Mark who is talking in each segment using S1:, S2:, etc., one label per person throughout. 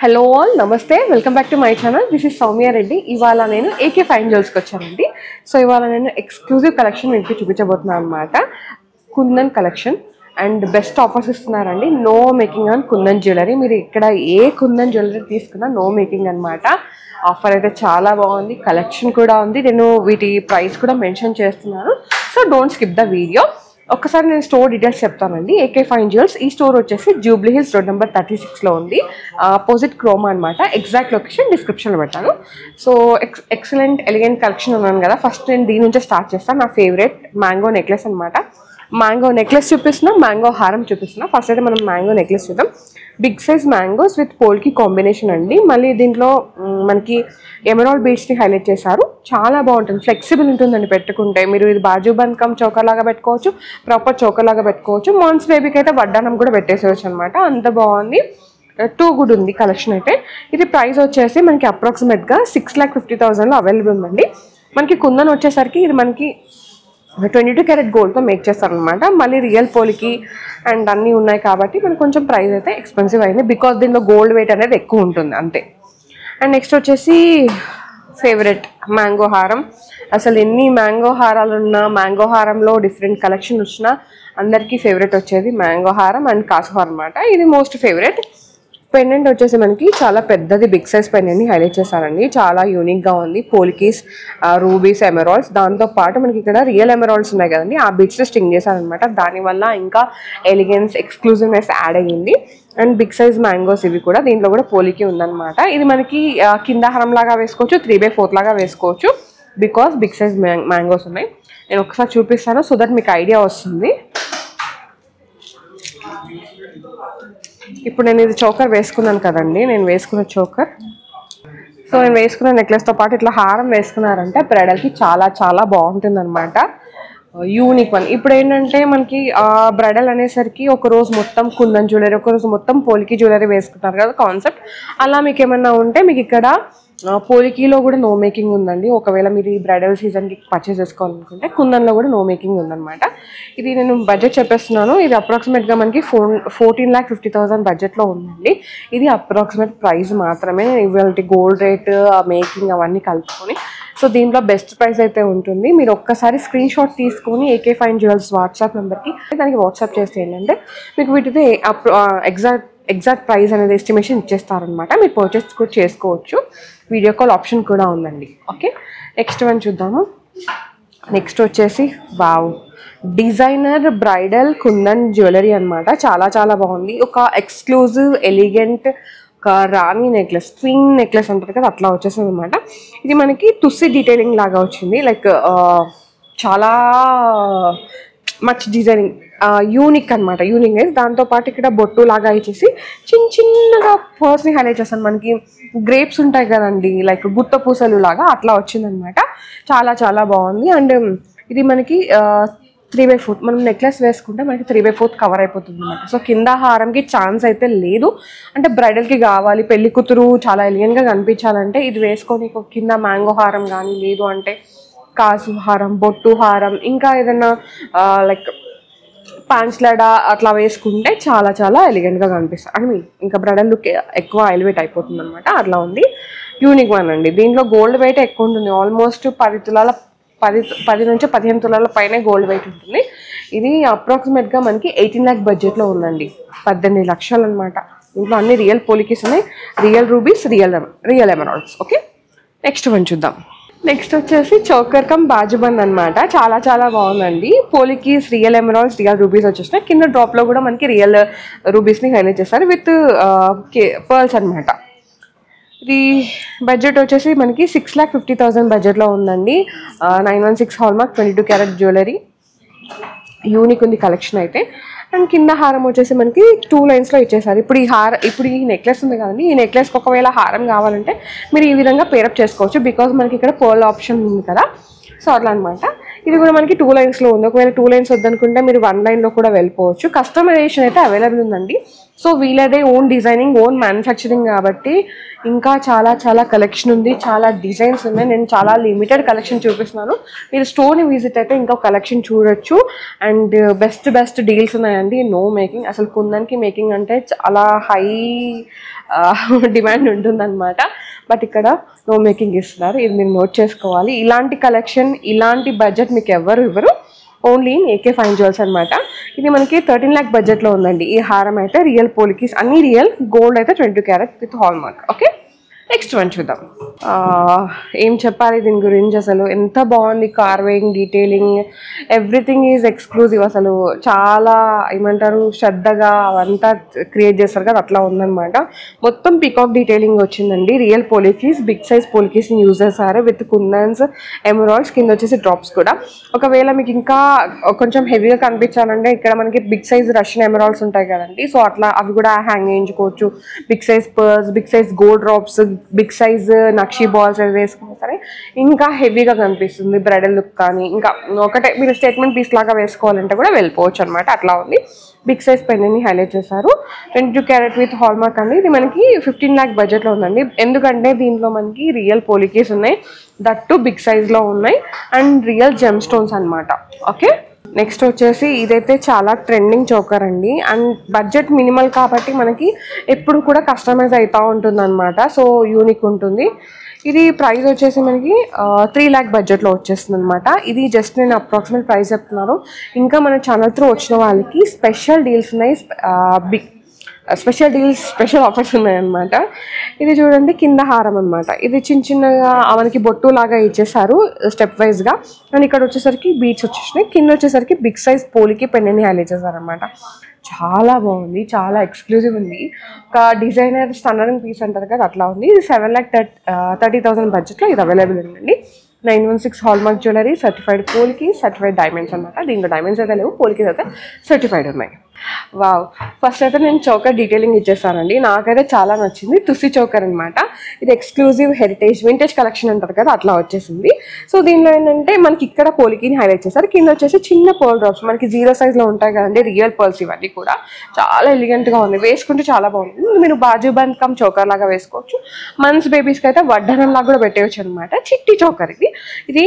S1: Hello all నమస్తే welcome back to my channel. This is Soumya Reddy. ఇవాళ నేను ఏకే ఫైన్ జ్యువెల్స్కి వచ్చానండి. సో ఇవాళ నేను ఎక్స్క్లూజివ్ కలెక్షన్ మీకు చూపించబోతున్నాను అనమాట. Kundan collection and best offers ఇస్తున్నారండి. No making on Kundan jewellery. మీరు ఇక్కడ ఏ కుందన్ జ్యువెలరీ తీసుకున్నా నో మేకింగ్ అనమాట. ఆఫర్ అయితే చాలా బాగుంది, కలెక్షన్ కూడా ఉంది. నేను వీటి ప్రైస్ కూడా మెన్షన్ చేస్తున్నాను. So don't skip the video. ఒక్కసారి నేను స్టోర్ డీటెయిల్స్ చెప్తానండి. ఏకే ఫైన్ జ్యువెల్స్ ఈ స్టోర్ వచ్చేసి జూబ్లీ హిల్స్ రోడ్ నెంబర్ 36లో ఉంది. ఆపోజిట్ క్రోమా అనమాట. ఎగ్జాక్ట్ లొకేషన్ డిస్క్రిప్షన్లో పెట్టాను. సో ఎక్సలెంట్ ఎలిగెంట్ కలెక్షన్ ఉన్నాను కదా. ఫస్ట్ నేను దీని నుంచే స్టార్ట్ చేస్తాను. నా ఫేవరెట్ మ్యాంగో నెక్లెస్ అనమాట. మ్యాంగో నెక్లెస్ చూపిస్తున్నా, మ్యాంగో హారం చూపిస్తున్నా. ఫస్ట్ అయితే మనం మ్యాంగో నెక్లెస్ చూద్దాం. Big size mangoes with polki combination అండి. మళ్ళీ దీంట్లో మనకి ఎమరాల్డ్ బీడ్స్ని హైలైట్ చేశారు. చాలా బాగుంటుంది, ఫ్లెక్సిబుల్ ఉంటుందండి పెట్టుకుంటే. మీరు ఇది బాజు బంకం చౌకర్ లాగా పెట్టుకోవచ్చు, ప్రాపర్ చౌకర్ లాగా పెట్టుకోవచ్చు. మాన్స్ బేబీకి అయితే వడ్డానం కూడా పెట్టేసేవచ్చు అనమాట. అంత బాగుంది, టూ గుడ్ ఉంది కలెక్షన్ అయితే. ఇది ప్రైస్ వచ్చేసి మనకి అప్రాక్సిమేట్గా 6,50,000లో అవైలబుల్ ఉందండి. మనకి కుందన్ వచ్చేసరికి ఇది మనకి 22 క్యారెట్ గోల్డ్తో మేక్ చేస్తారనమాట. మళ్ళీ రియల్ పోలికి అండ్ అన్నీ ఉన్నాయి కాబట్టి మనకు కొంచెం ప్రైస్ అయితే ఎక్స్పెన్సివ్ అయింది, బికాస్ దీనిలో గోల్డ్ వెయిట్ అనేది ఎక్కువ ఉంటుంది అంతే. అండ్ నెక్స్ట్ వచ్చేసి ఫేవరెట్ మ్యాంగో హారం. అసలు ఎన్ని మ్యాంగో హారాలు ఉన్నా, మ్యాంగో హారంలో డిఫరెంట్ కలెక్షన్ వచ్చినా అందరికీ ఫేవరెట్ వచ్చేది మ్యాంగో హారం అండ్ కాసు హారం అనమాట. ఇది మోస్ట్ ఫేవరెట్. పెండెంట్ వచ్చేసి మనకి చాలా పెద్దది బిగ్ సైజ్ పెండెంట్ని హైలైట్ చేశారండి. చాలా యూనిక్గా ఉంది. పోలికీస్, రూబీస్, ఎమరాల్డ్స్, దాంతోపాటు మనకి ఇక్కడ రియల్ ఎమరాల్డ్స్ ఉన్నాయి కదండి, ఆ బీడ్స్లో స్టింగ్ చేశారనమాట. దానివల్ల ఇంకా ఎలిగెన్స్, ఎక్స్క్లూజివ్నెస్ యాడ్ అయ్యింది. అండ్ బిగ్ సైజ్ మ్యాంగోస్ ఇవి కూడా. దీంట్లో కూడా పోలికి ఉందన్నమాట. ఇది మనకి కింద హారం లాగా వేసుకోవచ్చు, 3/4 లాగా వేసుకోవచ్చు, బికాస్ బిగ్ సైజ్ మ్యాంగోస్ ఉన్నాయి. నేను ఒకసారి చూపిస్తాను సో దట్ మీకు ఐడియా వస్తుంది. ఇప్పుడు నేను ఇది చోకర్ వేసుకున్నాను కదండి, నేను వేసుకున్న చోకర్. సో నేను వేసుకున్న నెక్లెస్తో పాటు ఇట్లా హారం వేసుకున్నారంటే బ్రైడల్కి చాలా చాలా బాగుంటుంది అనమాట. Unique one. ఇప్పుడు ఏంటంటే మనకి బ్రైడల్ అనేసరికి ఒకరోజు మొత్తం కుందన్ జ్యువెలరీ, ఒకరోజు మొత్తం పోలికి జ్యువెలరీ వేసుకుంటారు కదా కాన్సెప్ట్. అలా మీకు ఏమన్నా ఉంటే మీకు ఇక్కడ పోలికీలో కూడా నో మేకింగ్ ఉందండి. ఒకవేళ మీరు ఈ బ్రైడల్ సీజన్కి పర్చేస్ చేసుకోవాలనుకుంటే కుందన్లో కూడా నో మేకింగ్ ఉందన్నమాట. ఇది నేను బడ్జెట్ చెప్పేస్తున్నాను. ఇది అప్రాక్సిమేట్గా మనకి 14,50,000 బడ్జెట్లో ఉందండి. ఇది అప్రాక్సిమేట్ ప్రైస్ మాత్రమే, ఇవాళ గోల్డ్ రేట్, మేకింగ్ అవన్నీ కలుపుకొని. సో దీంట్లో బెస్ట్ ప్రైస్ అయితే ఉంటుంది. మీరు ఒక్కసారి స్క్రీన్ షాట్ తీసుకొని ఏకే ఫైన్ జ్యువెల్స్ వాట్సాప్ నెంబర్కి దానికి వాట్సాప్ చేస్తే ఏంటంటే మీకు వీటిది ఎగ్జాక్ట్ ప్రైస్ అనేది ఎస్టిమేషన్ ఇచ్చేస్తారనమాట. మీరు పర్చేస్ కూడా చేసుకోవచ్చు. వీడియో కాల్ ఆప్షన్ కూడా ఉందండి. ఓకే, నెక్స్ట్ వన్ చూద్దాము. నెక్స్ట్ వచ్చేసి wow, designer bridal kundan jewellery అనమాట. చాలా చాలా బాగుంది. ఒక ఎక్స్క్లూజివ్ ఎలిగెంట్ ఒక రాణి నెక్లెస్, ట్విన్ నెక్లెస్ అంటారు కదా, అట్లా వచ్చేసింది అనమాట. ఇది మనకి తుస్సి డీటెయిలింగ్ లాగా వచ్చింది. లైక్ చాలా మచ్ డిజైనింగ్, యూనిక్ అనమాట. యూనిక్నెస్. దాంతోపాటు ఇక్కడ బొట్టు లాగా ఇచ్చేసి చిన్నగా పర్స్ని హైలైట్ చేస్తాను. మనకి గ్రేప్స్ ఉంటాయి కదండి, లైక్ గుత్త పూసలు లాగా అట్లా వచ్చిందనమాట. చాలా చాలా బాగుంది. అండ్ ఇది మనకి 3/4, మనం నెక్లెస్ వేసుకుంటే మనకి 3/4 కవర్ అయిపోతుంది అనమాట. సో కింద హారంకి ఛాన్స్ అయితే లేదు. అంటే బ్రైడల్కి కావాలి, పెళ్లి కూతురు చాలా ఎలిగెంట్గా కనిపించాలంటే ఇది వేసుకొని కింద మ్యాంగో హారం కానీ, లేదు అంటే కాసు హారం, బొట్టు హారం, ఇంకా ఏదైనా లైక్ పాన్స్లాడా అట్లా వేసుకుంటే చాలా చాలా ఎలిగెంట్గా కనిపిస్తుంది. అని ఇంకా బ్రైడల్ లుక్ ఎక్కువ ఎలివేట్ అయిపోతుంది అనమాట. అట్లా ఉంది. యూనిక్ వన్ అండి. దీంట్లో గోల్డ్ వెయిట్ ఎక్కువ ఉంటుంది. ఆల్మోస్ట్ 10 నుంచి 15 తులాల పైనే గోల్డ్ వెయిట్ ఉంటుంది. ఇది అప్రాక్సిమేట్గా మనకి 18 lakh బడ్జెట్లో ఉందండి. 18 లక్షలు అనమాట. ఇంట్లో అన్ని రియల్ పోలికీస్ ఉన్నాయి, real rubies, real emeralds. Okay, next one చూద్దాం. నెక్స్ట్ వచ్చేసి చోకర్ కమ్ బాజుబంద్ అనమాట. చాలా చాలా బాగుందండి. పోలికీస్, రియల్ ఎమరాల్డ్స్, రియల్ రూబీస్ వచ్చేసినాయి. కింద డ్రాప్లో కూడా మనకి రియల్ రూబీస్ని హైలైట్ చేస్తారు విత్ పర్ల్స్ అనమాట. ఇది బడ్జెట్ వచ్చేసి మనకి 6,50,000 బడ్జెట్లో ఉందండి. 916 హాల్మార్క్ 22 క్యారెట్ జ్యువెలరీ. యూనిక్ ఉంది కలెక్షన్ అయితే. అండ్ కింద హారం వచ్చేసి మనకి 2 లైన్స్లో ఇచ్చేసారు. ఇప్పుడు ఈ నెక్లెస్ ఉంది కదండి, ఈ నెక్లెస్కి ఒకవేళ హారం కావాలంటే మీరు ఈ విధంగా పేరప్ చేసుకోవచ్చు, బికాజ్ మనకి ఇక్కడ పర్ల్ ఆప్షన్ ఉంది కదా. సో అట్లా అనమాట. ఇది కూడా మనకి 2 లైన్స్లో ఉంది. ఒకవేళ 2 లైన్స్ వద్దనుకుంటే మీరు 1 లైన్లో కూడా వెళ్ళిపోవచ్చు. కస్టమైజేషన్ అయితే అవైలబుల్ ఉందండి. సో వీళ్ళదే ఓన్ డిజైనింగ్, ఓన్ మ్యానుఫ్యాక్చరింగ్ కాబట్టి ఇంకా చాలా చాలా కలెక్షన్ ఉంది, చాలా డిజైన్స్ ఉన్నాయి. నేను చాలా లిమిటెడ్ కలెక్షన్ చూపిస్తున్నాను. మీరు స్టోర్ని విజిట్ అయితే ఇంకా కలెక్షన్ చూడొచ్చు. అండ్ బెస్ట్ డీల్స్ ఉన్నాయండి. నో మేకింగ్, అసలు కుందన్కి మేకింగ్ అంటే చాలా హై డిమాండ్ ఉంటుందన్నమాట. బట్ ఇక్కడ నో మేకింగ్ ఇస్తున్నారు, ఇది మీరు నోట్ చేసుకోవాలి. ఇలాంటి కలెక్షన్, ఇలాంటి బడ్జెట్ మీకు ఎవరు ఇవ్వరు, only in AK fine jewels అనమాట. ఇది మనకి 13 lakh బడ్జెట్లో ఉందండి. ఈ హారం అయితే రియల్ పోలికీస్, అన్ని రియల్, గోల్డ్ అయితే 22 carrot with hall mark. Okay, next one చూద్దాం. ఏం చెప్పాలి దీని గురించి, అసలు ఎంత బాగుంది. Carving, detailing, everything is exclusive. అసలు చాలా ఏమంటారు, శ్రద్ధగా అవంతా క్రియేట్ చేస్తారు కదా, అట్లా ఉందన్నమాట. మొత్తం పికాక్ డీటెయిలింగ్ వచ్చిందండి. రియల్ పోలికీస్, బిగ్ సైజ్ పోలికీస్ని యూజ్ చేస్తారు విత్ కుందన్స్, ఎమరాల్డ్స్, కింద వచ్చేసి డ్రాప్స్ కూడా. ఒకవేళ మీకు ఇంకా కొంచెం హెవీగా కనిపించాలంటే ఇక్కడ మనకి బిగ్ సైజ్ రష్యన్ ఎమరాల్డ్స్ ఉంటాయి కదండి, సో అట్లా అవి కూడా హ్యాంగ్ చేయించుకోవచ్చు. Big size pearls, big size gold drops, big size nakshi balls అవి వేసుకున్నా సరే ఇంకా హెవీగా కనిపిస్తుంది బ్రైడల్ లుక్. కానీ ఇంకా ఒకటే మీరు స్టేట్మెంట్ పీస్ లాగా వేసుకోవాలంటే కూడా వెళ్ళిపోవచ్చు అనమాట, అట్లా ఉంది. బిగ్ సైజ్ పెన్ని హైలైట్ చేశారు, 22 క్యారెట్ విత్ హాల్ మార్క్ అండి. ఇది మనకి 15 lakh బడ్జెట్లో ఉందండి. ఎందుకంటే దీంట్లో మనకి రియల్ పోలికీస్ ఉన్నాయి, దట్టు బిగ్ సైజ్లో ఉన్నాయి, అండ్ రియల్ జెమ్ స్టోన్స్ అనమాట. ఓకే, నెక్స్ట్ వచ్చేసి ఇదైతే చాలా ట్రెండింగ్ చోకర్ అండి. అండ్ బడ్జెట్ మినిమల్ కాబట్టి మనకి ఎప్పుడు కూడా కస్టమైజ్ అవుతూ ఉంటుంది అనమాట, సో యూనిక్ ఉంటుంది. ఇది ప్రైస్ వచ్చేసి మనకి 3 lakh బడ్జెట్లో వచ్చేస్తుంది అనమాట. ఇది జస్ట్ నేను అప్రాక్సిమేట్ ప్రైస్ చెప్తున్నాను. ఇంకా మన ఛానల్ త్రూ వచ్చిన వాళ్ళకి స్పెషల్ డీల్స్ ఉన్నాయి, స్పెషల్ ఆఫర్స్ ఉన్నాయన్నమాట. ఇది చూడండి, కింద హారం అనమాట. ఇది చిన్నగా మనకి బొట్టు లాగా ఇచ్చేసారు స్టెప్ వైజ్గా. అండ్ ఇక్కడ వచ్చేసరికి బీట్స్ వచ్చేసినాయి, కింద వచ్చేసరికి బిగ్ సైజ్ పోలికి పెన్నెని హైలైట్ చేశారనమాట. చాలా బాగుంది, చాలా ఎక్స్క్లూజివ్ ఉంది. ఒక డిజైనర్ స్టన్నరింగ్ పీస్ అంటారు కదా, అట్లా ఉంది. ఇది 7,30,000 బడ్జెట్లో ఇది అవైలబుల్ ఉందండి. 916 హాల్ మార్క్ jewellery, certified polki, certified diamonds అనమాట. దీంట్లో డైమండ్స్ అయితే లేవు, పోల్కి అయితే సర్టిఫైడ్ ఉన్నాయి. వావ్, ఫస్ట్ అయితే నేను చోకర్ డీటెయిలింగ్ ఇచ్చేసానండి. నాకైతే చాలా నచ్చింది. తుసి చోకర్ అనమాట. ఇది ఎక్స్క్లూజివ్ హెరిటేజ్ వింటేజ్ కలెక్షన్ అంటారు కదా, అట్లా వచ్చేసింది. సో దీనిలో ఏంటంటే మనకి ఇక్కడ పోలికిని హైలైట్ చేశారు, కింద వచ్చేసి చిన్న పర్ల్ డ్రాప్స్ మనకి 0 సైజ్లో ఉంటాయి కదండి, రియల్ పర్ల్స్. ఇవన్నీ కూడా చాలా ఎలిగెంట్గా ఉంది, వేసుకుంటే చాలా బాగుంది. మీరు బాజు బంద్ కమ్ చోకర్ లాగా వేసుకోవచ్చు. మన్స్ బేబీస్కి అయితే వడ్డనం లాగా కూడా పెట్టేయచ్చు అనమాట. చిట్టి చోకర్ ఇది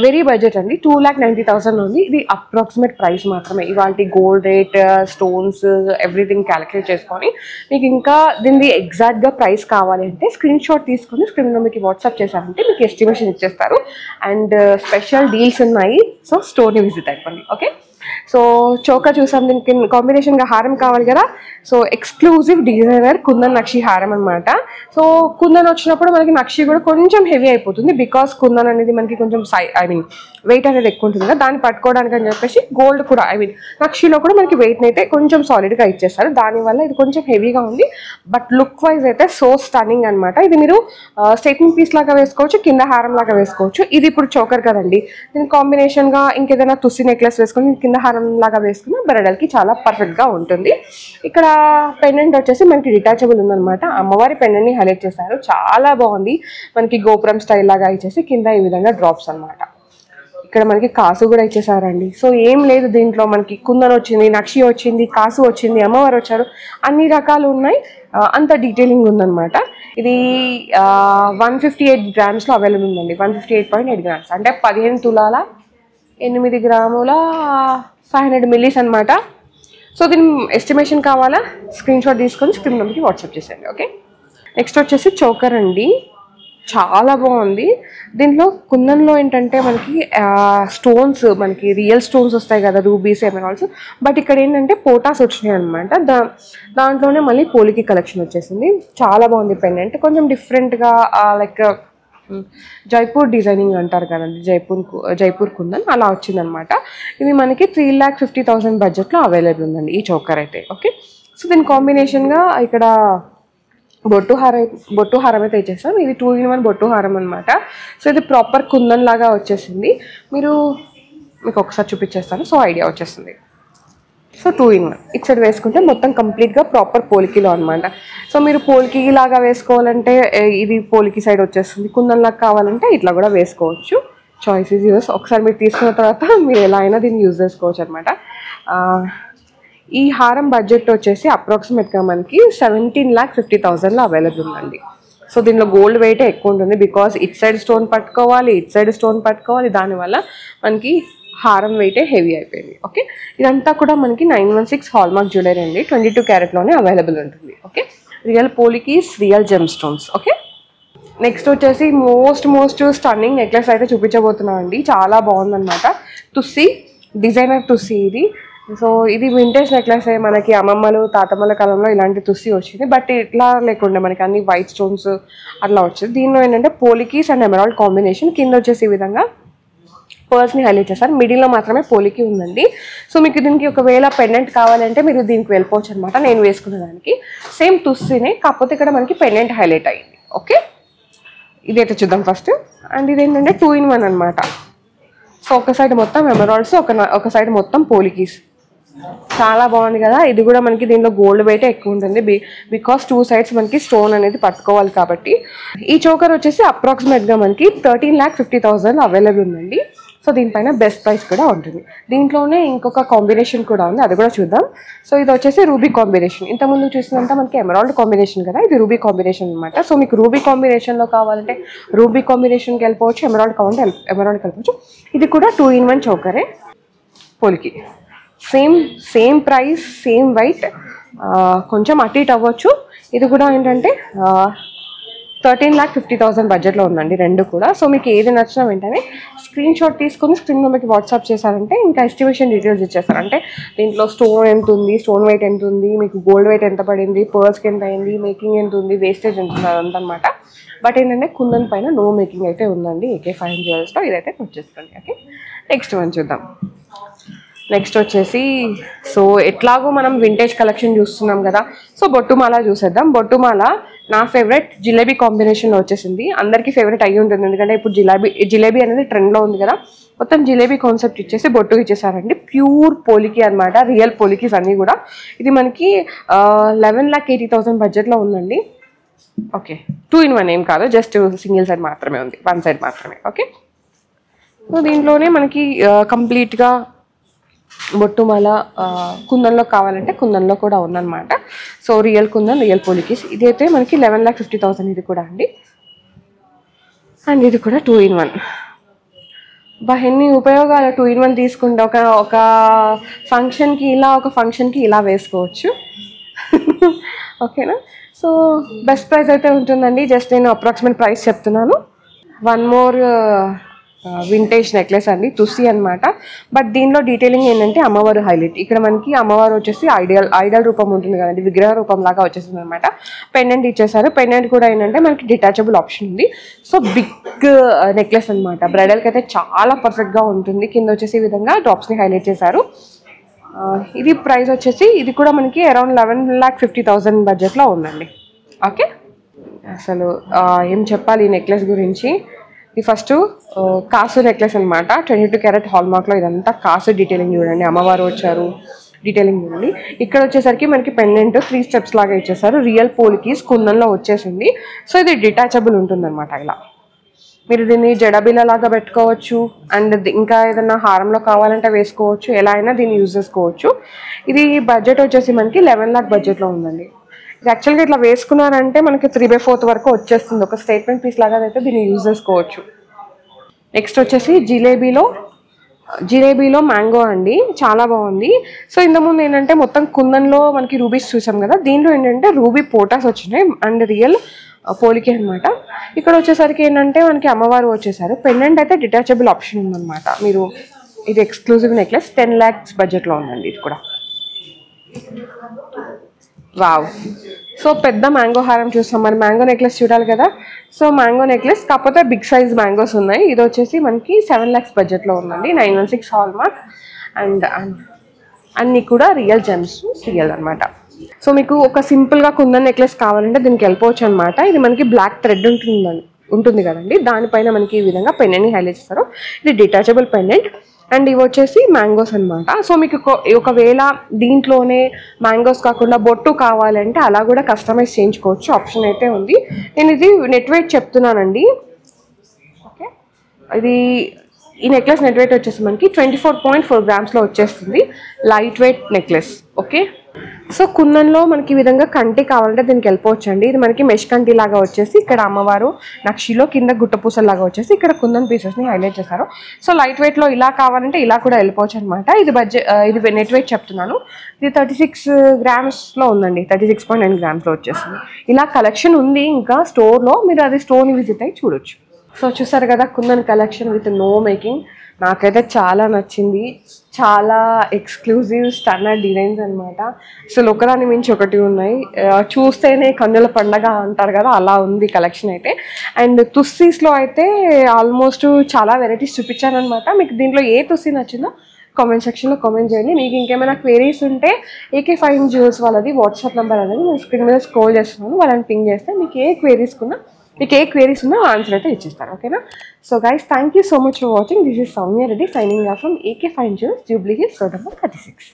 S1: వెరీ బడ్జెట్ అండి. 2,90,000 ఉంది. ఇది అప్రాక్సిమేట్ ప్రైస్ మాత్రమే. ఇవాళ gold rate, stones, everything calculate చేసుకొని మీకు ఇంకా దీన్ని ఎగ్జాక్ట్గా ప్రైస్ కావాలి అంటే స్క్రీన్ షాట్ తీసుకొని స్క్రీన్లో మీకు వాట్సాప్ చేశారంటే మీకు ఎస్టిమేషన్ ఇచ్చేస్తారు. అండ్ స్పెషల్ డీల్స్ ఉన్నాయి, సో స్టోర్ని విజిట్ అయిపోండి. ఓకే, సో చోకర్ చూసాం, దీనికి కాంబినేషన్గా హారం కావాలి కదా, సో ఎక్స్క్లూజివ్ డిజైనర్ కుందన్ నక్షి హారం అనమాట. సో కుందన్ వచ్చినప్పుడు మనకి నక్షి కూడా కొంచెం హెవీ అయిపోతుంది, బికాస్ కుందన్ అనేది మనకి కొంచెం వెయిట్ అనేది ఎక్కువ ఉంటుంది కదా, దాన్ని పట్టుకోవడానికి అని చెప్పేసి గోల్డ్ కూడా నక్షిలో కూడా మనకి వెయిట్ని అయితే కొంచెం సాలిడ్గా ఇచ్చేస్తారు. దానివల్ల ఇది కొంచెం హెవీగా ఉంది, బట్ లుక్ వైజ్ అయితే సో స్టన్నింగ్ అనమాట. ఇది మీరు స్టేట్మెంట్ పీస్ లాగా వేసుకోవచ్చు, కింద హారం లాగా వేసుకోవచ్చు. ఇది ఇప్పుడు చోకర్ కదండి, దీని కాంబినేషన్గా ఇంకేదైనా తుసి నెక్లెస్ వేసుకొని కింద హారం లాగా వేసుకున్న బ్రైడల్కి చాలా పర్ఫెక్ట్గా ఉంటుంది. ఇక్కడ పెండెంట్ వచ్చేసి మనకి డిటాచబుల్ ఉందన్నమాట. అమ్మవారి పెండెంట్ని హైలైట్ చేశారు, చాలా బాగుంది. మనకి గోపురం స్టైల్ లాగా ఇచ్చేసి కింద ఈ విధంగా డ్రాప్స్ అనమాట. ఇక్కడ మనకి కాసు కూడా ఇచ్చేసారండి. సో ఏం లేదు, దీంట్లో మనకి కుందన్ వచ్చింది, నక్షి వచ్చింది, కాసు వచ్చింది, అమ్మవారు వచ్చారు, అన్ని రకాలు ఉన్నాయి. అంత డీటెయిలింగ్ ఉందన్నమాట. ఇది 158 గ్రామ్స్లో అవైలబుల్ ఉందండి. 158.8 గ్రామ్స్ అంటే 15 తులాల 8 గ్రాముల 500 మిల్లీస్ అనమాట. సో దీని ఎస్టిమేషన్ కావాలా, స్క్రీన్ షాట్ తీసుకొని స్క్రీన్ నెంబర్కి వాట్సాప్ చేసేయండి. ఓకే, నెక్స్ట్ వచ్చేసి చోకర్ అండి. చాలా బాగుంది. దీంట్లో కుందన్లో ఏంటంటే మనకి స్టోన్స్, మనకి రియల్ స్టోన్స్ వస్తాయి కదా, రూబీస్, ఎమరాల్డ్స్. బట్ ఇక్కడ ఏంటంటే పోటాస్ వచ్చినాయి అనమాట. దాంట్లోనే మళ్ళీ పోలికి కలెక్షన్ వచ్చేసింది. చాలా బాగుంది పెండెంట్, కొంచెం డిఫరెంట్గా లైక్ జైపూర్ డిజైనింగ్ అంటారు కదండి, జైపూర్ కుందన్ అలా వచ్చిందనమాట. ఇది మనకి 3,50,000 బడ్జెట్లో అవైలబుల్ ఉందండి ఈ చోకర్ అయితే. ఓకే, సో దీని కాంబినేషన్గా ఇక్కడ బొట్టు హారం అయితే ఇచ్చేస్తాం. ఇది 2-in-1 బొట్టు హారం అనమాట. సో ఇది ప్రాపర్ కుందన్ లాగా వచ్చేసింది. మీకు ఒకసారి చూపించేస్తాను, సో ఐడియా వచ్చేస్తుంది. సో 2-in-1 ఇటు సైడ్ వేసుకుంటే మొత్తం కంప్లీట్గా ప్రాపర్ పోలికీలో అనమాట. సో మీరు పోలికీ లాగా వేసుకోవాలంటే ఇది పోలికీ సైడ్ వచ్చేస్తుంది, కుందన్ లాగా కావాలంటే ఇట్లా కూడా వేసుకోవచ్చు. Choice is use. ఒకసారి మీరు తీసుకున్న తర్వాత మీరు ఎలా అయినా దీన్ని యూజ్ చేసుకోవచ్చు అనమాట. ఈ హారం బడ్జెట్ వచ్చేసి అప్రాక్సిమేట్గా మనకి 17,50,000లో అవైలబుల్ ఉందండి. సో దీనిలో గోల్డ్ వెయిట్ ఎక్కువ ఉంటుంది, బికాస్ ఇట్ సైడ్ స్టోన్ పట్టుకోవాలి, ఇట్ సైడ్ స్టోన్ పట్టుకోవాలి, దానివల్ల మనకి హారం వెయిటే హెవీ అయిపోయింది. ఓకే, ఇదంతా కూడా మనకి 916 హాల్మార్క్ జ్యువెలరీ అండి, 22 క్యారెట్లోనే అవైలబుల్ ఉంటుంది. Okay, real polkis, real gem stones. Okay, next వచ్చేసి మోస్ట్ స్టన్నింగ్ నెక్లెస్ అయితే చూపించబోతున్నాం అండి. చాలా బాగుందన్నమాట. తుస్సి డిజైనర్ తుస్సి ఇది. సో ఇది వింటేజ్ నెక్లెస్, మనకి అమ్మమ్మలు తాతమ్మల కాలంలో ఇలాంటి తుస్సి వచ్చింది, బట్ ఇట్లా లేకుండా మనకి అన్ని వైట్ స్టోన్స్ అట్లా వచ్చింది. దీనిలో ఏంటంటే పోలికీస్ అండ్ ఎమరాల్డ్ కాంబినేషన్, కింద వచ్చేసి ఈ విధంగా పర్స్ని హైలైట్ చేస్తారు, మిడిల్లో మాత్రమే పోలికి ఉందండి. సో మీకు దీనికి ఒకవేళ పెండెంట్ కావాలంటే మీరు దీనికి వెళ్ళిపోవచ్చు అనమాట. నేను వేసుకున్న దానికి సేమ్ తుస్సినే, కాకపోతే ఇక్కడ మనకి పెండెంట్ హైలైట్ అయ్యింది. ఓకే, ఇదైతే చూద్దాం ఫస్ట్. అండ్ ఇది ఏంటంటే 2-in-1 అనమాట. సో ఒక సైడ్ మొత్తం ఎమరాల్డ్స్, ఒక సైడ్ మొత్తం పోలికీస్. చాలా బాగుంది కదా. ఇది కూడా మనకి దీనిలో గోల్డ్ వెయిట్ ఎక్కువ ఉంటుంది, బికాస్ 2 sides మనకి స్టోన్ అనేది పట్టుకోవాలి కాబట్టి. ఈ చోకర్ వచ్చేసి అప్రాక్సిమేట్గా మనకి 13,50,000 అవైలబుల్ ఉందండి. సో దీనిపైన బెస్ట్ ప్రైస్ కూడా ఉంటుంది. దీంట్లోనే ఇంకొక కాంబినేషన్ కూడా ఉంది, అది కూడా చూద్దాం. సో ఇది వచ్చేసి రూబీ కాంబినేషన్. ఇంతకుముందు చూసినంత మనకి ఎమరాల్డ్ కాంబినేషన్ కదా, ఇది రూబీ కాంబినేషన్ అనమాట. సో మీకు రూబీ కాంబినేషన్లో కావాలంటే రూబీ కాంబినేషన్కి వెళ్ళిపోవచ్చు, ఎమరాల్డ్ కావాలంటే ఎమరాల్డ్కి వెళ్ళిపోవచ్చు. ఇది కూడా 2-in-1 చోకరే, polki. Same price, same weight, కొంచెం అటు ఇటు అవ్వచ్చు. ఇది కూడా ఏంటంటే 13,50,000 బడ్జెట్లో ఉందండి రెండు కూడా. సో మీకు ఏది నచ్చినా వెంటనే స్క్రీన్ షాట్ తీసుకొని స్క్రీన్ నెంబర్కి వాట్సాప్ చేశారంటే ఇంకా ఎస్టిమేషన్ డీటెయిల్స్ ఇచ్చేస్తారు. అంటే దీంట్లో స్టోన్ ఎంత ఉంది, స్టోన్ వెయిట్ ఎంత ఉంది, మీకు గోల్డ్ వెయిట్ ఎంత పడింది, పర్స్కి ఎంత అయింది, మేకింగ్ ఎంత ఉంది, వేస్టేజ్ ఎంత ఉంది, అదంతనమాట. బట్ ఏంటంటే కుందన్ పైన నో మేకింగ్ అయితే ఉందండి AK Fine Jewellersలో. ఇదైతే నోట్ చేసుకోండి. ఓకే, నెక్స్ట్ వన్ చూద్దాం. నెక్స్ట్ వచ్చేసి సో ఎట్లాగో మనం వింటేజ్ కలెక్షన్ చూస్తున్నాం కదా, సో బొట్టుమాల చూసేద్దాం. బొట్టుమాల నా ఫేవరెట్ జిలేబీ కాంబినేషన్లో వచ్చేసింది. అందరికీ ఫేవరెట్ అయ్యి ఉంటుంది, ఎందుకంటే ఇప్పుడు జిలేబీ అనేది ట్రెండ్లో ఉంది కదా. మొత్తం జిలేబీ కాన్సెప్ట్ ఇచ్చేసి బొట్టు ఇచ్చేసారండి. ప్యూర్ పోలికి అనమాట, రియల్ పోలికీస్ అన్నీ కూడా. ఇది మనకి 11,80,000 బడ్జెట్లో ఉందండి. ఓకే, 2-in-1 ఏం కాదు, జస్ట్ సింగిల్ సైడ్ మాత్రమే ఉంది, 1 side మాత్రమే. ఓకే, సో దీంట్లోనే మనకి కంప్లీట్గా బొట్టుమాల కుందన్లో కావాలంటే కుందన్లో కూడా ఉందన్నమాట. So real Kundan, real polkis. ఇదైతే మనకి 11,50,000 ఇది కూడా అండి. అండ్ ఇది కూడా 2-in-1. ఎన్ని ఉపయోగాలు 2-in-1 తీసుకుంటే, ఒక ఫంక్షన్కి ఇలా, ఒక ఫంక్షన్కి ఇలా వేసుకోవచ్చు. ఓకేనా. సో బెస్ట్ ప్రైస్ అయితే ఉంటుందండి. జస్ట్ నేను అప్రాక్సిమేట్ ప్రైస్ చెప్తున్నాను. వన్ మోర్ వింటేజ్ నెక్లెస్ అండి, తుస్సి అనమాట. బట్ దీనిలో డీటెయిలింగ్ ఏంటంటే అమ్మవారు హైలైట్. ఇక్కడ మనకి అమ్మవారు వచ్చేసి ఐడల్ రూపం ఉంటుంది కదండి, విగ్రహ రూపం లాగా వచ్చేసింది అనమాట. పెండెంట్ ఇచ్చేసారు. పెండెంట్ కూడా ఏంటంటే మనకి డిటాచబుల్ ఆప్షన్ ఉంది. సో బిగ్ నెక్లెస్ అనమాట. బ్రైడల్కి అయితే చాలా పర్ఫెక్ట్గా ఉంటుంది. కింద వచ్చేసి ఈ విధంగా డ్రాప్స్ని హైలైట్ చేశారు. ఇది ప్రైస్ వచ్చేసి ఇది కూడా మనకి అరౌండ్ 11,50,000 బడ్జెట్లో ఉందండి. ఓకే, అసలు ఏం చెప్పాలి ఈ నెక్లెస్ గురించి. ఇది ఫస్ట్ కాసు నెక్లెస్ అనమాట, 22 క్యారెట్ హాల్మార్క్లో. ఇదంతా కాసు డీటెయిలింగ్ చూడండి, అమ్మవారు వచ్చారు, డీటెయిలింగ్ చూడండి. ఇక్కడ వచ్చేసరికి మనకి పెండెంట్ 3 steps లాగా ఇచ్చేసారు. రియల్ పోలికీస్ కుందన్లో వచ్చేసింది. సో ఇది డిటాచబుల్ ఉంటుందన్నమాట. ఇలా మీరు దీన్ని జడబిల్ల లాగా పెట్టుకోవచ్చు, అండ్ ఇంకా ఏదైనా హారంలో కావాలంటే వేసుకోవచ్చు, ఎలా అయినా దీన్ని యూజ్ చేసుకోవచ్చు. ఇది బడ్జెట్ వచ్చేసి మనకి 11 lakh బడ్జెట్లో ఉందండి. ఇది యాక్చువల్గా ఇట్లా వేసుకున్నారంటే మనకి 3/4 వరకు వచ్చేస్తుంది. ఒక స్టేట్మెంట్ పీస్ లాగా అయితే దీన్ని యూజ్ చేసుకోవచ్చు. నెక్స్ట్ వచ్చేసి జిలేబీలో మ్యాంగో అండి, చాలా బాగుంది. సో ఇంతకుముందు ఏంటంటే మొత్తం కుందన్లో మనకి రూబీస్ చూసాం కదా, దీంట్లో ఏంటంటే రూబీ పోటాస్ వచ్చినాయి అండ్ రియల్ పోలికే అనమాట. ఇక్కడ వచ్చేసరికి ఏంటంటే మనకి అమ్మవారు వచ్చేసారు. పెండెంట్ అయితే డిటాచబుల్ ఆప్షన్ ఉందన్నమాట. మీరు ఇది ఎక్స్క్లూజివ్ నెక్లెస్, 10 lakhs బడ్జెట్లో ఉందండి ఇది కూడా. వావ్. సో పెద్ద మ్యాంగో హారం చూస్తాం, మరి మ్యాంగో నెక్లెస్ చూడాలి కదా. సో మ్యాంగో నెక్లెస్ కాకపోతే బిగ్ సైజ్ మ్యాంగోస్ ఉన్నాయి. ఇది వచ్చేసి మనకి 7 lakhs బడ్జెట్లో ఉందండి, 916 హాల్మార్క్. అండ్ అన్నీ కూడా రియల్ జెమ్స్, రియల్ అనమాట. సో మీకు ఒక సింపుల్గా కుందన్ నెక్లెస్ కావాలంటే దీనికి వెళ్ళిపోవచ్చు అనమాట. ఇది మనకి బ్లాక్ థ్రెడ్ ఉంటుంది కదండి, దానిపైన మనకి ఈ విధంగా పెండెంట్ని హైలైట్ చేస్తారు. ఇది డిటాచబుల్ పెండెంట్. అండ్ ఇవి వచ్చేసి మ్యాంగోస్ అనమాట. సో మీకు ఒకవేళ దీంట్లోనే మ్యాంగోస్ కాకుండా బొట్టు కావాలంటే అలా కూడా కస్టమైజ్ చేయించుకోవచ్చు, ఆప్షన్ అయితే ఉంది. నేను ఇది నెట్ వెయిట్ చెప్తున్నానండి. ఓకే, ఇది ఈ నెక్లెస్ నెట్ వెయిట్ వచ్చేసి మనకి 24.4 గ్రామ్స్లో వచ్చేస్తుంది. Light weight necklace. Okay, so కుందన్లో మనకి ఈ విధంగా కంటి కావాలంటే దీనికి వెళ్ళిపోవచ్చు అండి. ఇది మనకి మెష్ కంటి లాగా వచ్చేసి ఇక్కడ అమ్మవారు నక్షిలో కింద గుట్టపూసలాగా వచ్చేసి ఇక్కడ కుందన్ పీసెస్ని హైలైట్ చేశారు. సో లైట్ వెయిట్లో ఇలా కావాలంటే ఇలా కూడా వెళ్ళిపోవచ్చు అనమాట. ఇది ఇది నెట్ వెయిట్ చెప్తున్నాను. ఇది 36 గ్రామ్స్లో ఉందండి. 36.9 గ్రామ్స్లో వచ్చేస్తుంది. ఇలా కలెక్షన్ ఉంది ఇంకా స్టోర్లో, మీరు అది స్టోర్ని విజిట్ అయ్యి చూడొచ్చు. సో చూసారు కదా Kundan collection with no making. నాకైతే చాలా నచ్చింది. చాలా ఎక్స్క్లూజివ్ స్టాండర్డ్ డిజైన్స్ అనమాట. అసలు ఒకదాని మించి ఒకటి ఉన్నాయి. చూస్తేనే కన్నుల పండగ అంటారు కదా, అలా ఉంది కలెక్షన్ అయితే. అండ్ తుస్సీస్లో అయితే ఆల్మోస్ట్ చాలా వెరైటీస్ చూపించారనమాట. మీకు దీంట్లో ఏ తుస్సీ నచ్చిందో కామెంట్ సెక్షన్లో కామెంట్ చేయండి. మీకు ఇంకేమైనా క్వెరీస్ ఉంటే AK Fine Jewels వాళ్ళది వాట్సాప్ నెంబర్ అనేది నేను స్క్రీన్ మీద స్క్రోల్ చేస్తున్నాను. వాళ్ళని పింగ్ చేస్తే మీకు ఏ క్వెరీస్ ఉన్నా ఆన్సర్ అయితే ఇచ్చిస్తారు. ఓకేనా? So guys, thank you so much for watching. This is Soumya Reddy signing off from AK Fine Jewels, Jubilee Hills, Road number 36.